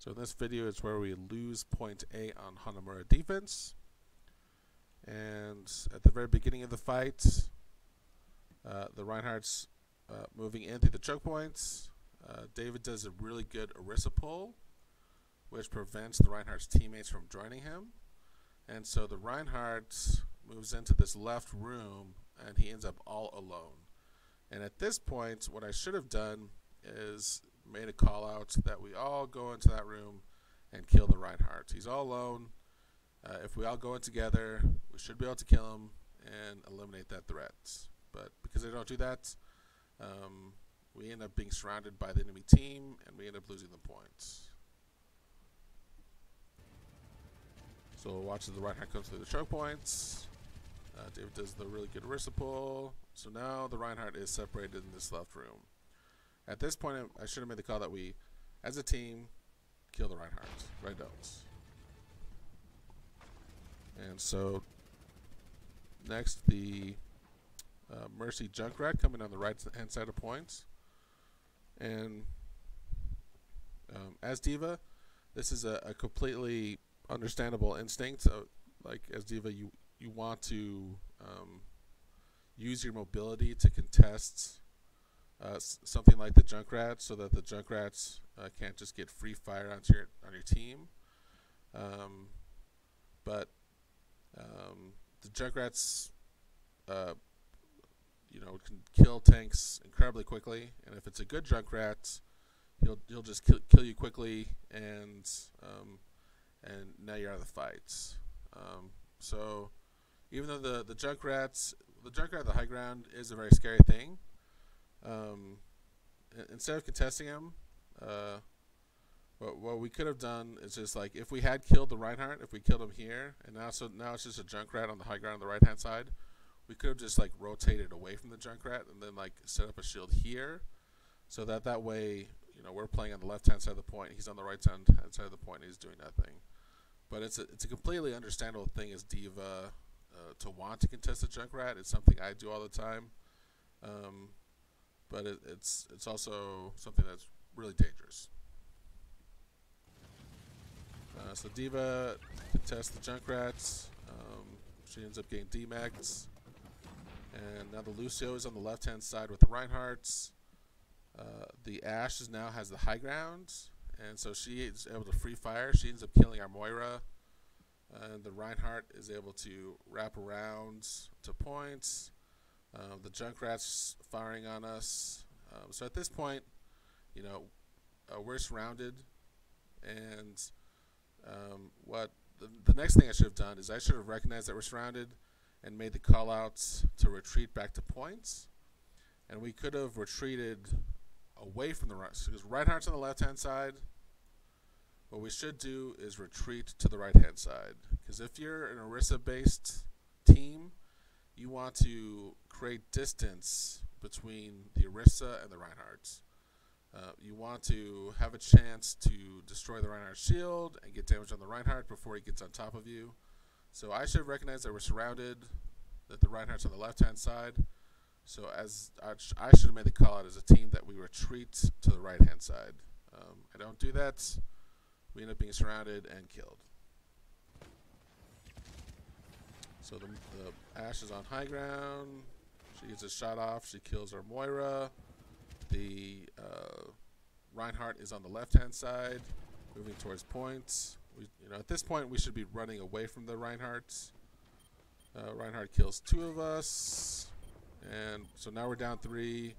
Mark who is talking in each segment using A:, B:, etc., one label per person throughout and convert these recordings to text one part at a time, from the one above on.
A: So in this video is where we lose point A on Hanamura defense. And at the very beginning of the fight, the Reinhardt's moving in through the choke points. David does a really good Orisa pull, which prevents the Reinhardt's teammates from joining him. And so the Reinhardt moves into this left room, and he ends up all alone. And at this point, what I should have done is made a call out that we all go into that room and kill the Reinhardt. He's all alone. If we all go in together, we should be able to kill him and eliminate that threat. But because I don't do that, we end up being surrounded by the enemy team, and we end up losing the points. So we'll watch as the Reinhardt comes through the choke points. David does the really good Orisa pull. So now the Reinhardt is separated in this left room. At this point, I should have made the call that we, as a team, kill the Reinhardt. Right notes. And so next, the Mercy Junkrat coming on the right hand side of points. And as Diva, this is a completely understandable instinct. Like as Diva, you want to use your mobility to contest something like the Junkrat, so that the Junkrats can't just get free fire on your team. But the Junkrats, can kill tanks incredibly quickly, and if it's a good Junkrat, he'll just kill you quickly, and now you're out of the fights. So even though the Junkrat at the high ground is a very scary thing, instead of contesting him, what we could have done is just like, if we had killed the Reinhardt, if we killed him here, and now it's just a Junkrat on the high ground on the right hand side, we could have just like rotated away from the Junkrat and then like set up a shield here, so that way we're playing on the left hand side of the point, he's on the right hand side of the point, and he's doing nothing. But it's a completely understandable thing as Diva to want to contest the Junkrat. It's something I do all the time, but it's also something that's really dangerous. So Diva contests the Junkrats. She ends up getting D-Max. And now the Lucio is on the left-hand side with the Reinhardts. The Ashe now has the high ground, and so she is able to free fire. She ends up killing our Moira. And the Reinhardt is able to wrap around to points. The Junkrat's firing on us. So at this point, we're surrounded, and what the next thing I should have done is I should have recognized that we're surrounded and made the call outs to retreat back to points. And we could have retreated away from the right, because Reinhardt's on the left hand side. What we should do is retreat to the right hand side, because if you're an Orisa based team, you want to create distance between the Orisa and the Reinhardts. You want to have a chance to destroy the Reinhardt shield and get damage on the Reinhardt before he gets on top of you. So I should have recognized that we're surrounded, that the Reinhardt's on the left-hand side. So as I should have made the call out as a team that we retreat to the right-hand side. I don't do that. We end up being surrounded and killed. So the Ashe is on high ground. She gets a shot off. She kills our Moira. The Reinhardt is on the left-hand side, moving towards points. At this point, we should be running away from the Reinhardts. Reinhardt kills 2 of us, and so now we're down 3.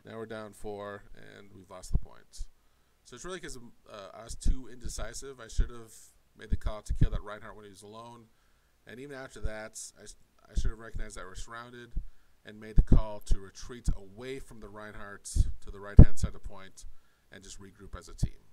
A: Now we're down 4, and we've lost the points. So it's really because I was too indecisive. I should have made the call to kill that Reinhardt when he was alone, and even after that, I should have recognized that we're surrounded and made the call to retreat away from the Reinhardt to the right-hand side of the point and just regroup as a team.